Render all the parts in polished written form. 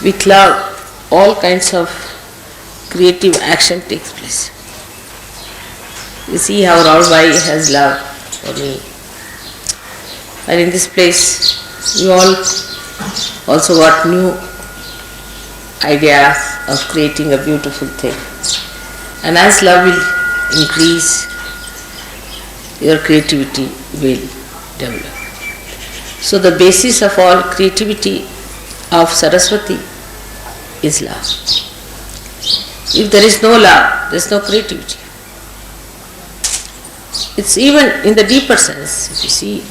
With love, all kinds of creative action takes place. You see how Raulbai has love for me. And in this place, we all also got new ideas of creating a beautiful thing. And as love will increase, your creativity will develop. So the basis of all creativity of Saraswati is love. If there is no love, there is no creativity. It's even in the deeper sense. If you see,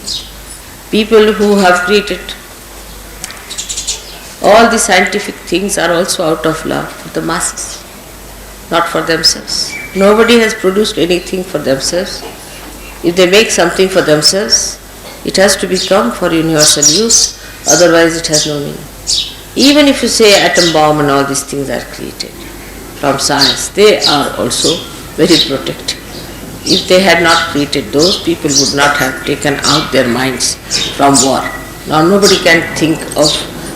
people who have created all the scientific things are also out of love for the masses, not for themselves. Nobody has produced anything for themselves. If they make something for themselves, it has to become for universal use, otherwise it has no meaning. Even if you say atom bomb and all these things are created from science, they are also very protective. If they had not created those, people would not have taken out their minds from war. Now nobody can think of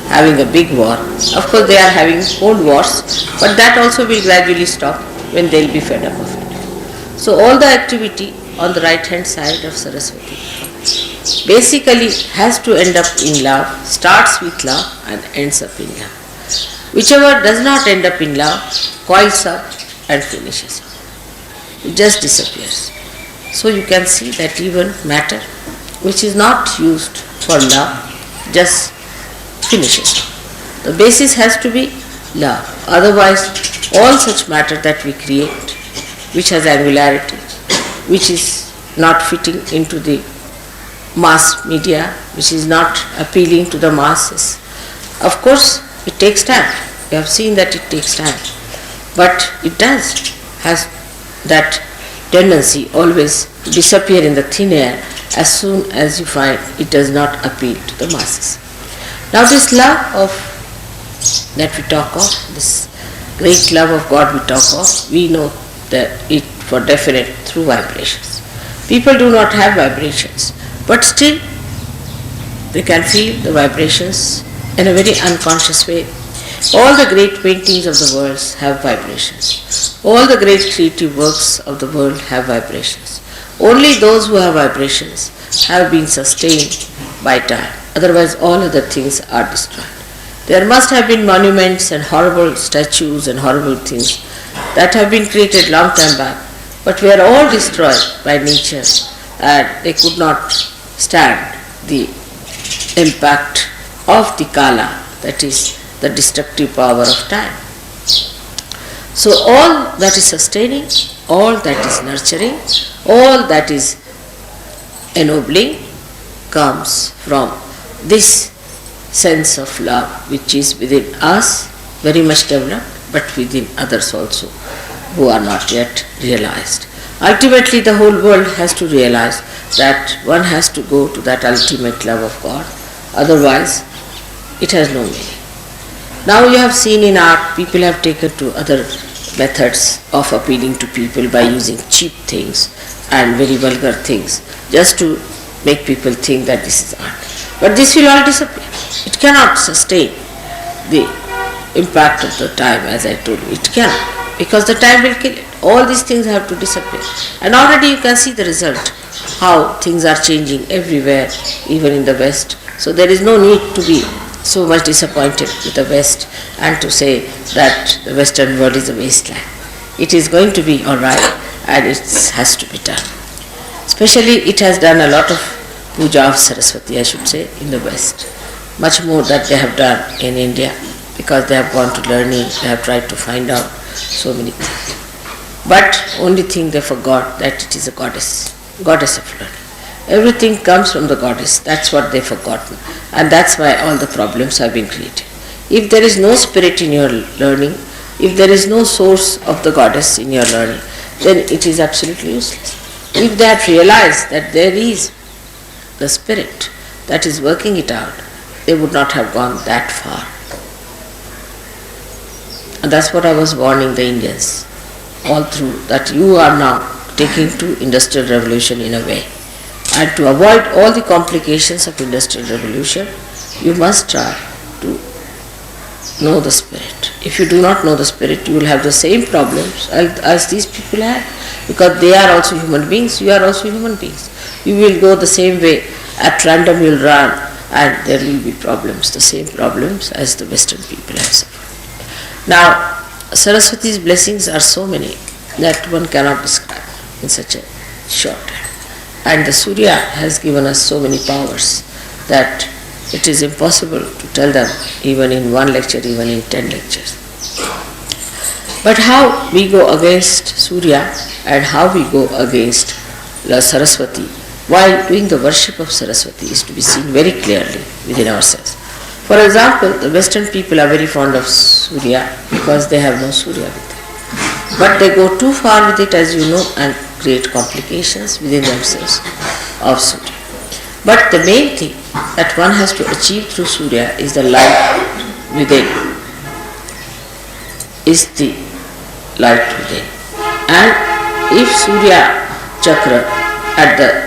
having a big war. Of course they are having old wars, but that also will gradually stop when they will be fed up of it. So all the activity on the right hand side of Saraswati basically has to end up in love, starts with love and ends up in love. Whichever does not end up in love coils up and finishes up. It just disappears. So you can see that even matter which is not used for love just finishes. The basis has to be love. Otherwise all such matter that we create, which has angularity, which is not fitting into the mass media, which is not appealing to the masses. Of course, it takes time. We have seen that it takes time. But it has that tendency always to disappear in the thin air as soon as you find it does not appeal to the masses. Now this love that we talk of, this great love of God we talk of, we know that it for definite through vibrations. People do not have vibrations, but still they can feel the vibrations in a very unconscious way. All the great paintings of the world have vibrations. All the great creative works of the world have vibrations. Only those who have vibrations have been sustained by time. Otherwise all other things are destroyed. There must have been monuments and horrible statues and horrible things that have been created long time back, but were all destroyed by nature and they could not stand the impact of the kala, that is the destructive power of time. So all that is sustaining, all that is nurturing, all that is ennobling comes from this sense of love which is within us, very much developed, but within others also who are not yet realized. Ultimately the whole world has to realize that one has to go to that ultimate love of God, otherwise it has no meaning. Now you have seen in art, people have taken to other methods of appealing to people by using cheap things and very vulgar things just to make people think that this is art. But this will all disappear. It cannot sustain the impact of the time, as I told you. It cannot, because the time will kill it. All these things have to disappear. And already you can see the result, how things are changing everywhere, even in the West. So there is no need to be so much disappointed with the West and to say that the Western world is a wasteland. It is going to be all right and it has to be done. Especially it has done a lot of puja of Saraswati, I should say, in the West. Much more that they have done in India, because they have gone to learning, they have tried to find out so many things. But only thing they forgot that it is a goddess of learning. Everything comes from the goddess, that's what they've forgotten. And that's why all the problems have been created. If there is no spirit in your learning, if there is no source of the goddess in your learning, then it is absolutely useless. If they had realized that there is the spirit that is working it out, they would not have gone that far. And that's what I was warning the Indians all through, that you are now taking to industrial revolution in a way. And to avoid all the complications of industrial revolution, you must try to know the spirit. If you do not know the spirit, you will have the same problems as these people had, because they are also human beings, you are also human beings. You will go the same way, at random you will run, and there will be problems, the same problems as the Western people have suffered. Now, Saraswati's blessings are so many that one cannot describe in such a short time. And the Surya has given us so many powers that it is impossible to tell them even in one lecture, even in 10 lectures. But how we go against Surya and how we go against the Saraswati while doing the worship of Saraswati is to be seen very clearly within ourselves. For example, the Western people are very fond of Surya because they have no Surya with them. But they go too far with it, as you know, and create complications within themselves of Surya. But the main thing that one has to achieve through Surya is the light within. Is the light within. And if Surya Chakra at the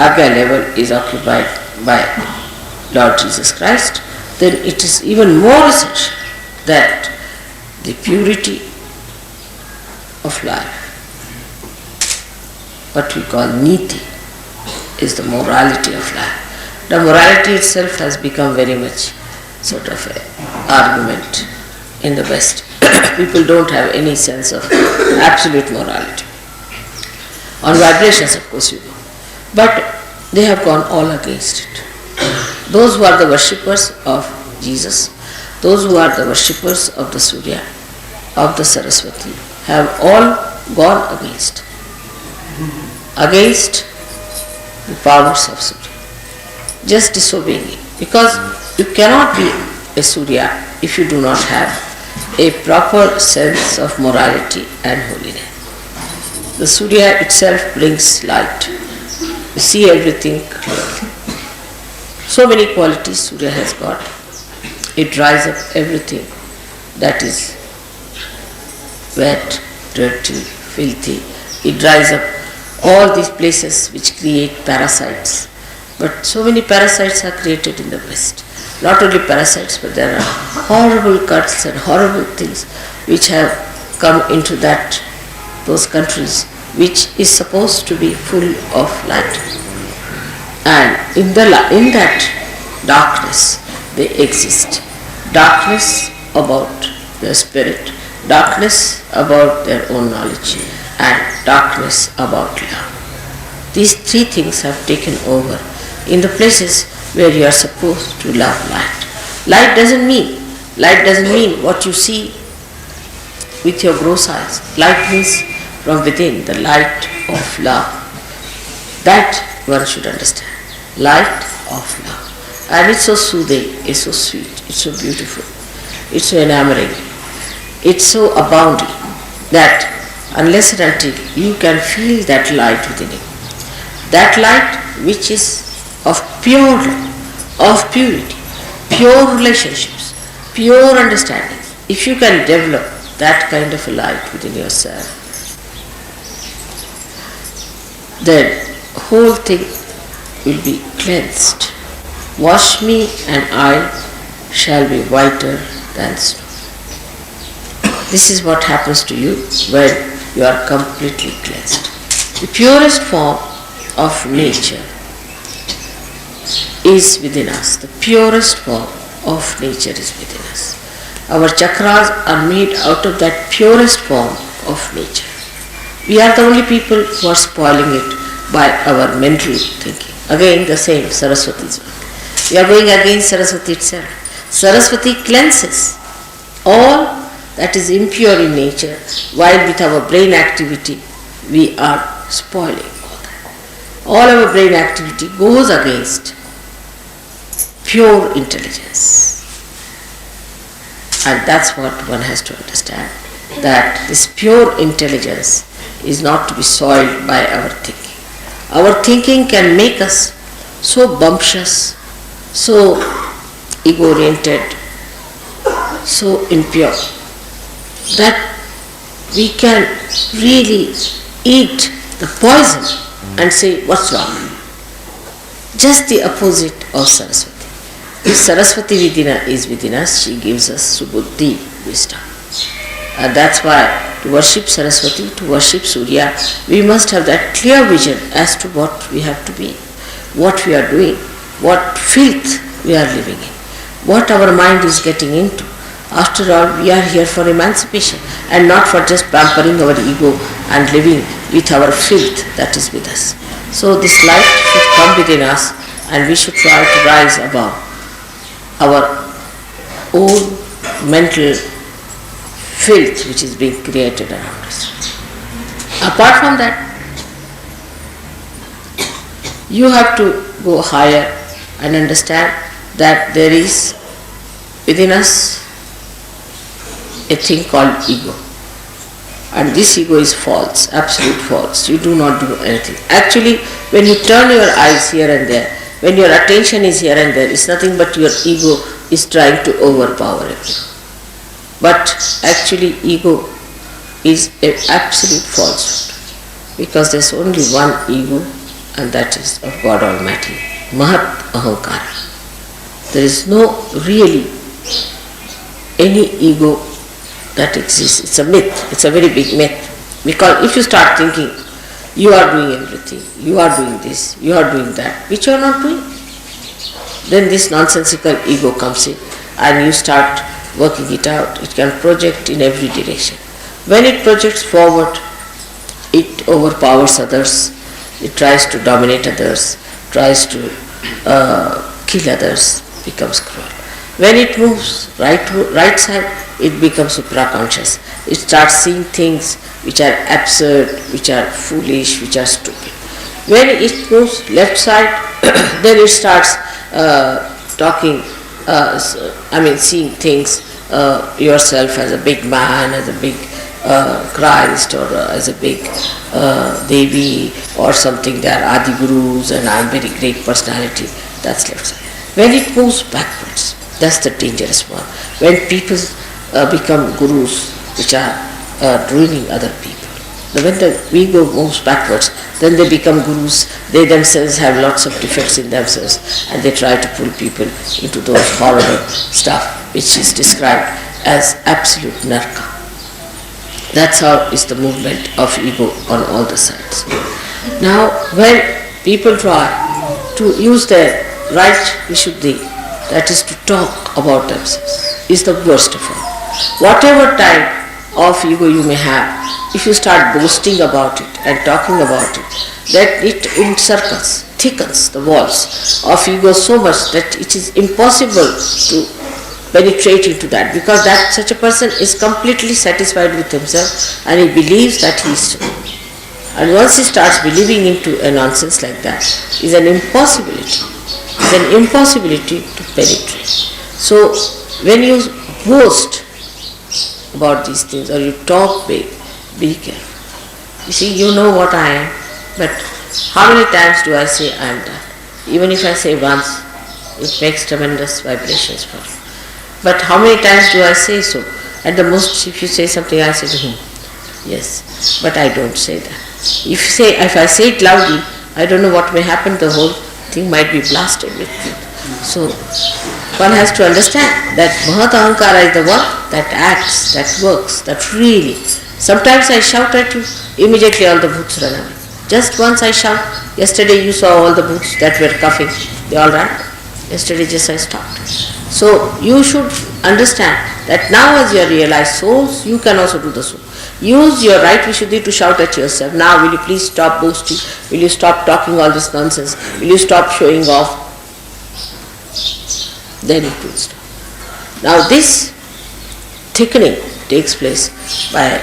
Agya level is occupied by Lord Jesus Christ, then it is even more essential that the purity of life, what we call niti, is the morality of life. The morality itself has become very much sort of an argument in the West. People don't have any sense of absolute morality. On vibrations, of course, you know. But they have gone all against it. Those who are the worshippers of Jesus, those who are the worshippers of the Surya, of the Saraswati, have all gone against the powers of Surya, just disobeying it. Because you cannot be a Surya if you do not have a proper sense of morality and holiness. The Surya itself brings light. You see everything clearly. So many qualities Surya has got. It dries up everything that is wet, dirty, filthy. It dries up all these places which create parasites. But so many parasites are created in the West. Not only parasites, but there are horrible cuts and horrible things which have come into those countries which is supposed to be full of light. And in that darkness they exist. Darkness about their spirit, darkness about their own knowledge, and darkness about love. These three things have taken over in the places where you are supposed to love light. Light doesn't mean what you see with your gross eyes. Light means from within, the light of love. That one should understand. Light of love. And it's so soothing, it's so sweet, it's so beautiful, it's so enamoring, it's so abounding that unless and until you can feel that light within you, that light which is of pure love, of purity, pure relationships, pure understanding, if you can develop that kind of a light within yourself, then whole thing will be cleansed. Wash me and I shall be whiter than snow. This is what happens to you when you are completely cleansed. The purest form of nature is within us. The purest form of nature is within us. Our chakras are made out of that purest form of nature. We are the only people who are spoiling it by our mental thinking. Again the same Saraswati's work. We are going against Saraswati itself. Saraswati cleanses all that is impure in nature, while with our brain activity we are spoiling all that. All our brain activity goes against pure intelligence. And that's what one has to understand, that this pure intelligence is not to be soiled by our thinking. Our thinking can make us so bumptious, so ego-oriented, so impure, that we can really eat the poison and say, what's wrong? Just the opposite of Saraswati. If Saraswati is within us, she gives us subuddhi, wisdom. And that's why to worship Saraswati, to worship Surya, we must have that clear vision as to what we have to be, what we are doing, what filth we are living in, what our mind is getting into. After all, we are here for emancipation and not for just pampering our ego and living with our filth that is with us. So this light should come within us and we should try to rise above our own mental filth which is being created around us. Apart from that, you have to go higher and understand that there is within us a thing called ego. And this ego is false, absolute false. You do not do anything. Actually, when you turn your eyes here and there, when your attention is here and there, it's nothing but your ego is trying to overpower everything. But actually, ego is an absolute falsehood, because there's only one ego, and that is of God Almighty, Mahat Ahankara. There is no really any ego that exists. It's a myth, it's a very big myth. Because if you start thinking, you are doing everything, you are doing this, you are doing that, which you are not doing, then this nonsensical ego comes in and you start working it out. It can project in every direction. When it projects forward, it overpowers others, it tries to dominate others, tries to kill others, becomes cruel. When it moves right side, it becomes supraconscious. It starts seeing things which are absurd, which are foolish, which are stupid. When it moves left side, then it starts seeing things, yourself as a big man, as a big Christ, or as a big Devi, or something. They are Adi Gurus and I am very great personality. That's left side. When it moves backwards, that's the dangerous one. When people become gurus, which are ruining other people. When the ego moves backwards, then they become gurus. They themselves have lots of defects in themselves, and they try to pull people into those horrible stuff which is described as absolute narka. That's how is the movement of ego on all the sides. Now, when people try to use their right vishuddhi, that is to talk about themselves, is the worst of all. Whatever type of ego you may have, if you start boasting about it and talking about it, that it encircles, thickens the walls of ego so much that it is impossible to penetrate into that, because that such a person is completely satisfied with himself and he believes that he is true. And once he starts believing into a nonsense like that, is an impossibility. It's an impossibility to penetrate. So when you boast about these things or you talk big, be careful. You see, you know what I am, but how many times do I say I am that? Even if I say once, it makes tremendous vibrations for you. But how many times do I say so? At the most, if you say something, I say, yes, but I don't say that. If I say it loudly, I don't know what may happen. The whole thing might be blasted with it. So one has to understand that Mahat Ahankara is the one that acts, that works, that really. Sometimes I shout at you, immediately all the bhoots run away. Just once I shout. Yesterday you saw all the bhoots that were coughing, they all ran. Yesterday just I stopped. So you should understand that now as you are realized souls, you can also do the soul. Use your right vishuddhi to shout at yourself. Now will you please stop boasting? Will you stop talking all this nonsense? Will you stop showing off? Then it will stop. Now this thickening takes place by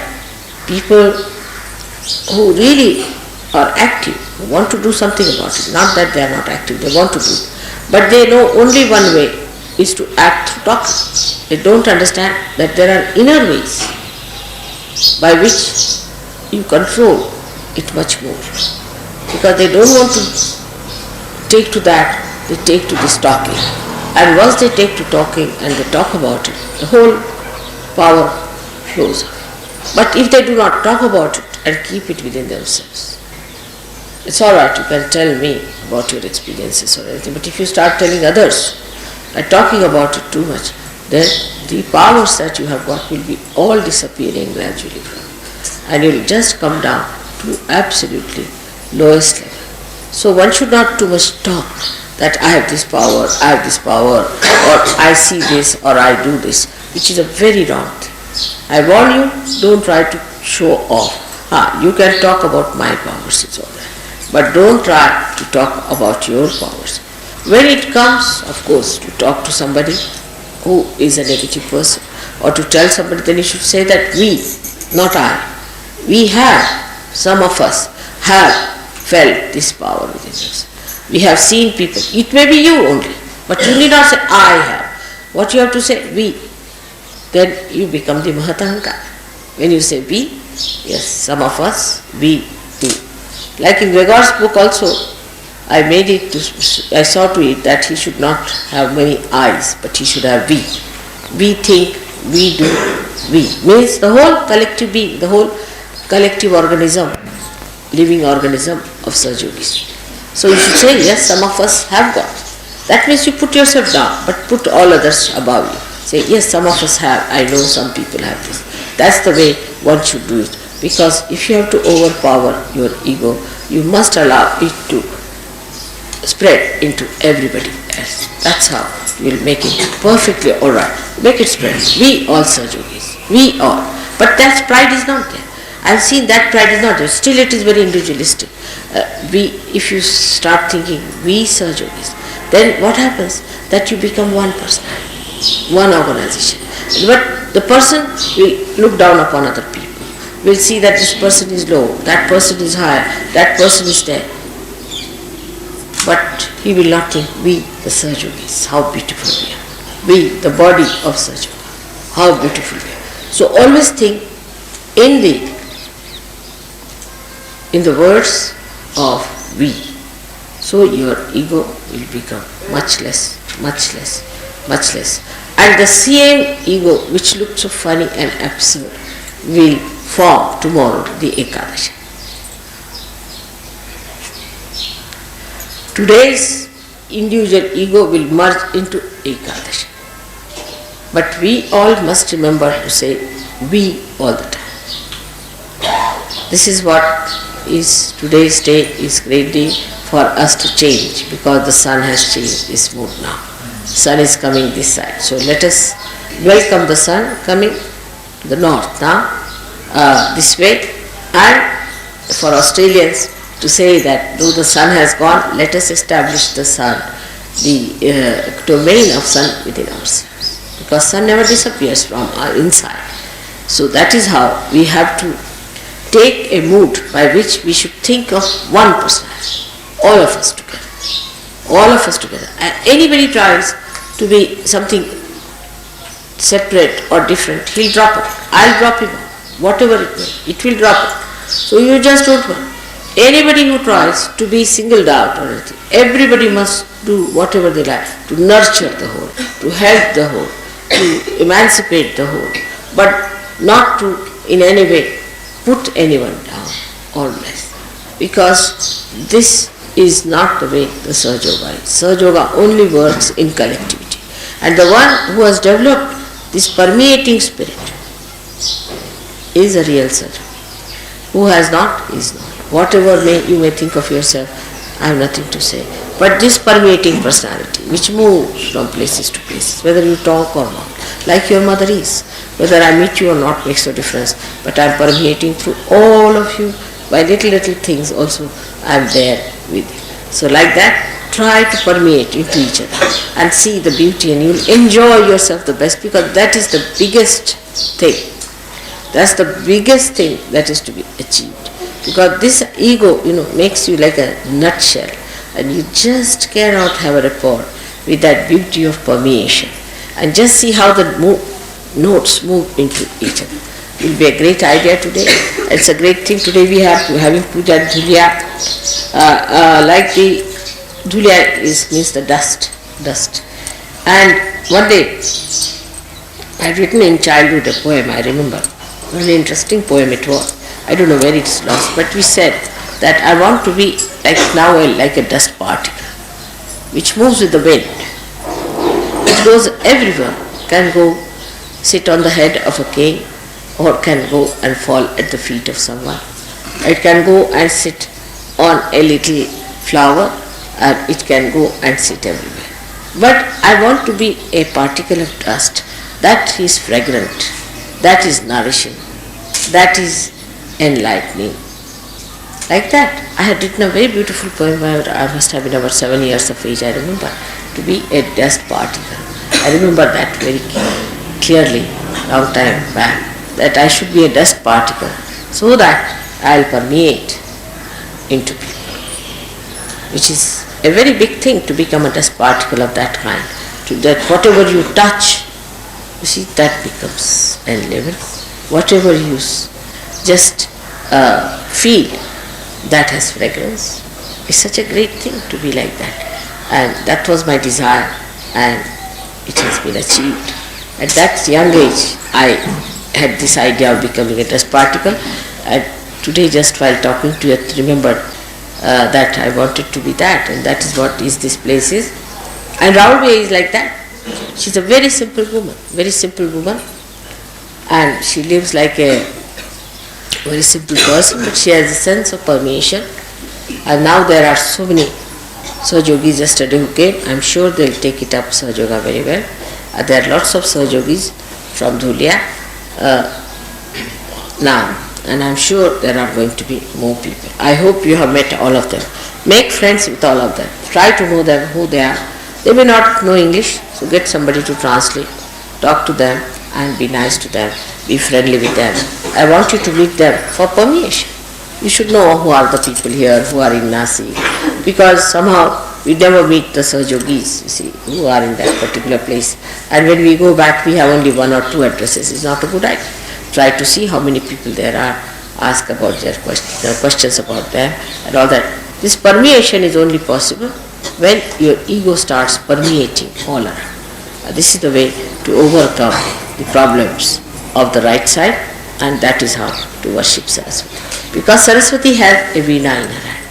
people who really are active, who want to do something about it. Not that they are not active, they want to do it. But they know only one way is to act through talking. They don't understand that there are inner ways by which you control it much more. Because they don't want to take to that, they take to this talking. And once they take to talking and they talk about it, the whole power flows away. But if they do not talk about it and keep it within themselves, it's all right, you can tell me about your experiences or anything, but if you start telling others, by talking about it too much, then the powers that you have got will be all disappearing gradually from you. And you will just come down to absolutely lowest level. So one should not too much talk that I have this power, or I see this, or I do this, which is a very wrong thing. I warn you, don't try to show off. You can talk about my powers, it's all right. But don't try to talk about your powers. When it comes, of course, to talk to somebody who is a negative person, or to tell somebody, then you should say that we, not I, we have, some of us have felt this power within us. We have seen people. It may be you only, but you need not say I have. What you have to say, we. Then you become the Mahatahankar. When you say we, yes, some of us, we, me. Like in Gregor's book also, I saw to it that he should not have many I's, but he should have we. We think, we do, we. Means the whole collective being, the whole collective organism, living organism of Sahaja Yogis. So you should say, yes, some of us have got. That means you put yourself down, but put all others above you. Say, yes, some of us have, I know some people have this. That's the way one should do it. Because if you have to overpower your ego, you must allow it to spread into everybody else. That's how you will make it perfectly alright. Make it spread. We all Sahaja Yogis. We all. But that pride is not there. I've seen that pride is not there. Still it is very individualistic. If you start thinking we Sahaja Yogis, then what happens? That you become one person, one organization. But the person will look down upon other people. Will see that this person is low, that person is high, that person is there. But he will not think we the Sahaja Yogis, how beautiful we are. We the body of Sahaja Yoga, how beautiful we are. So always think in the words of we. So your ego will become much less, much less, much less. And the same ego which looked so funny and absurd will form tomorrow the Ekadashi. Today's individual ego will merge into Ekadashi. But we all must remember to say we all the time. This is what is today's day is great day for us to change, because the sun has changed its mood now. Sun is coming this side. So let us welcome the sun coming to the north now, this way. And for Australians to say that though the sun has gone, let us establish the sun, the domain of sun within ourselves. Because sun never disappears from our inside. So that is how we have to take a mood by which we should think of one personality, all of us together. All of us together. And anybody tries to be something separate or different, he'll drop it. I'll drop him. Whatever it will drop it. So you just don't want. Anybody who tries to be singled out or anything, everybody must do whatever they like to nurture the whole, to help the whole, to emancipate the whole, but not to in any way put anyone down or less. Because this is not the way the Sahaja Yoga is. Sahaja Yoga only works in collectivity. And the one who has developed this permeating spirit is a real Sahaja Yogi. Who has not is not. Whatever you may think of yourself, I have nothing to say. But this permeating personality which moves from places to places, whether you talk or not, like your mother is, whether I meet you or not makes no difference, but I am permeating through all of you. By little things also I am there with you. So like that, try to permeate into each other and see the beauty, and you will enjoy yourself the best, because that is the biggest thing. That's the biggest thing that is to be achieved. Because this ego, makes you like a nutshell, and you just cannot have a rapport with that beauty of permeation. And just see how the notes move into each other. It will be a great idea today. It's a great thing today we have to having puja and dhulya. Like the dhulya means the dust. And one day I had written in childhood a poem, I remember. A very interesting poem it was. I don't know where it's lost, but we said that I want to be like a dust particle which moves with the wind. It goes everywhere. Can go sit on the head of a king, or can go and fall at the feet of someone. It can go and sit on a little flower, and it can go and sit everywhere. But I want to be a particle of dust that is fragrant, that is nourishing, that is enlightening. Like that. I had written a very beautiful poem when I must have been about 7 years of age, I remember, to be a dust particle. I remember that very clearly, long time back, that I should be a dust particle so that I will permeate into people, which is a very big thing to become a dust particle of that kind. To that whatever you touch, you see, that becomes enlivened. Whatever you just feel, that has fragrance. It's such a great thing to be like that. And that was my desire, and it has been achieved. At that young age, I had this idea of becoming a dust particle, and today just while talking to you, I remembered that I wanted to be that, and that is what this place is. And Raulbe is like that. She's a very simple woman, and she lives like a very simple person, but she has a sense of permeation. And now there are so many Sahajogis yesterday who came. I'm sure they'll take it up, Sahajoga, very well. There are lots of Sahajogis from Dhulia now, and I'm sure there are going to be more people. I hope you have met all of them. Make friends with all of them. Try to know them, who they are. They may not know English, so get somebody to translate. Talk to them and be nice to them. Be friendly with them. I want you to meet them for permeation. You should know who are the people here, who are in Nasik, because somehow we never meet the Sahajogis, you see, who are in that particular place. And when we go back, we have only 1 or 2 addresses. It's not a good idea. Try to see how many people there are. Ask about their questions about them and all that. This permeation is only possible when your ego starts permeating all around. This is the way to overcome the problems of the right side, and that is how to worship Saraswati. Because Saraswati has a veena in her hand,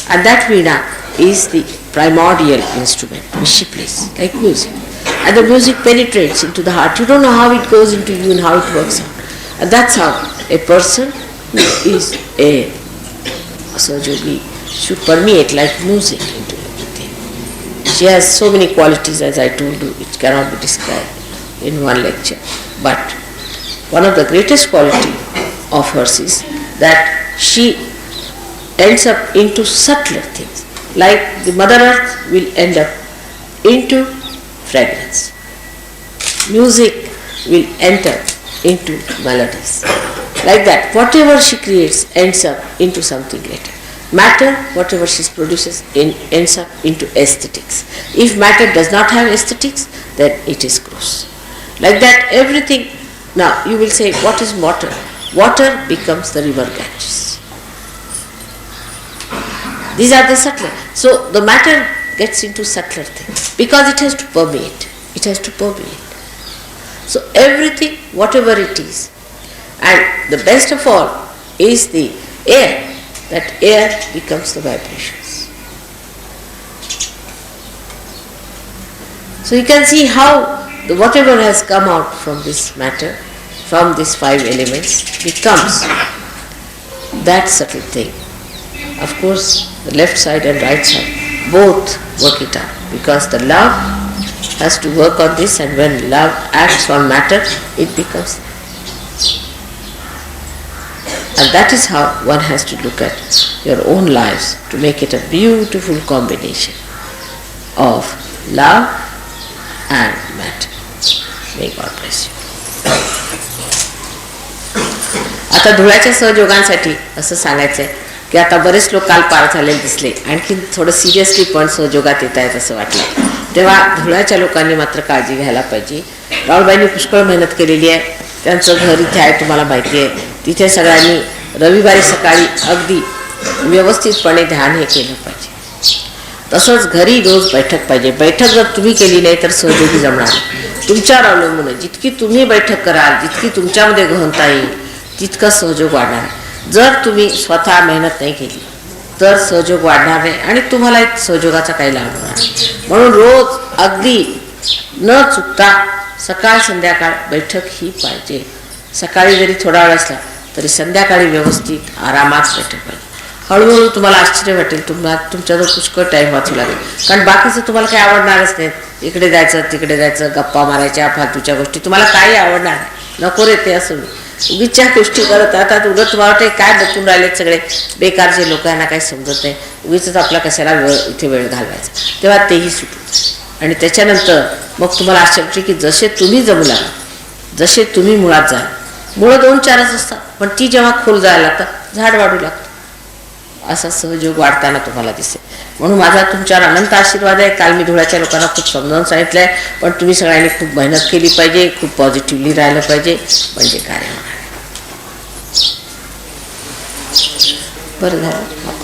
and that veena is the primordial instrument which she plays, like music. And the music penetrates into the heart. You don't know how it goes into you and how it works out. And that's how a person who is a Sahajogi should permeate like music into everything. She has so many qualities, as I told you, it cannot be described in one lecture. But one of the greatest qualities of hers is that she ends up into subtler things. Like the Mother Earth will end up into fragrance. Music will enter into melodies. Like that, whatever she creates ends up into something later. Matter, whatever she produces, ends up into aesthetics. If matter does not have aesthetics, then it is gross. Like that, everything. Now, you will say, what is water? Water becomes the river Ganges. These are the subtler. So, the matter gets into subtler things because it has to permeate. It has to permeate. So, everything, whatever it is, and the best of all is the air. That air becomes the vibrations. So you can see how whatever has come out from this matter, from these 5 elements, becomes that subtle thing. Of course, the left side and right side both work it out, because the love has to work on this, and when love acts on matter, it becomes. And that is how one has to look at your own lives, to make it a beautiful combination of love and matter. May God bless you. आता धुळ्याच्या सहयोगांसाठी असं सांगायचं आहे की आता बरेच लोक काल पार झालेले दिसले, आणखी थोडं सिरियसली पण सहयोगात येत आहेत असं वाटलं. तेव्हा धुळ्याच्या लोकांनी मात्र काळजी घ्यायला पाहिजे. राहुलबाईंनी पुष्कळ मेहनत केलेली आहे. त्यांचं घर इथे आहे, तुम्हाला माहिती आहे. तिथे सगळ्यांनी रविवारी सकाळी अगदी व्यवस्थितपणे ध्यान हे केलं पाहिजे. तसंच घरी रोज बैठक पाहिजे. बैठक जर तुम्ही केली नाही तर सहयोगी जमणार. तुमच्यावर अवलंबून आहे. जितकी तुम्ही बैठक कराल, जितकी तुमच्यामध्ये गहनता येईल, तितका सहयोग वाढणार. जर तुम्ही स्वतः मेहनत नाही केली तर सहयोग वाढणार नाही आणि तुम्हाला सहयोगाचा काही लाभ होणार. म्हणून रोज अगदी न चुकता सकाळ संध्याकाळ बैठक ही पाहिजे. सकाळी जरी थोडा वेळ असला तरी संध्याकाळी व्यवस्थित आरामात बैठक पाहिजे. हळूहळू तुम्हाला आश्चर्य वाटेल, तुमच्याजवळ पुष्कळ टाईम वाचू लागेल. कारण बाकीचं तुम्हाला काही आवडणारच नाही. इकडे जायचं तिकडे जायचं, गप्पा मारायच्या, फालतूच्या गोष्टी तुम्हाला काही आवडणार नाही. नको रे ते असं उगीच्या गोष्टी करत आता उगत तुम्हाला वाटते काय बघून राहिलेत सगळे बेकारचे लोक, यांना काही समजत नाही, उगीच आपला कशाला इथे वेळ घालवायचा. तेव्हा तेही सुटू. आणि त्याच्यानंतर मग तुम्हाला आश्चर्य की जसे तुम्ही जमू लागला, जसे तुम्ही मुळात जाल. मुळं 2-4च असतात, पण ती जेव्हा खोल जायला लागतात झाड वाढू लागतं. असा सहयोग वाढताना तुम्हाला दिसेल. म्हणून माझा तुमच्यावर अनंत आशीर्वाद आहे. काल मी धुळ्याच्या लोकांना खूप समजावून सांगितलं आहे, पण तुम्ही सगळ्यांनी खूप मेहनत केली पाहिजे, खूप पॉझिटिव्हली राहिलं पाहिजे, म्हणजे कार्य होणार. बरं झालं.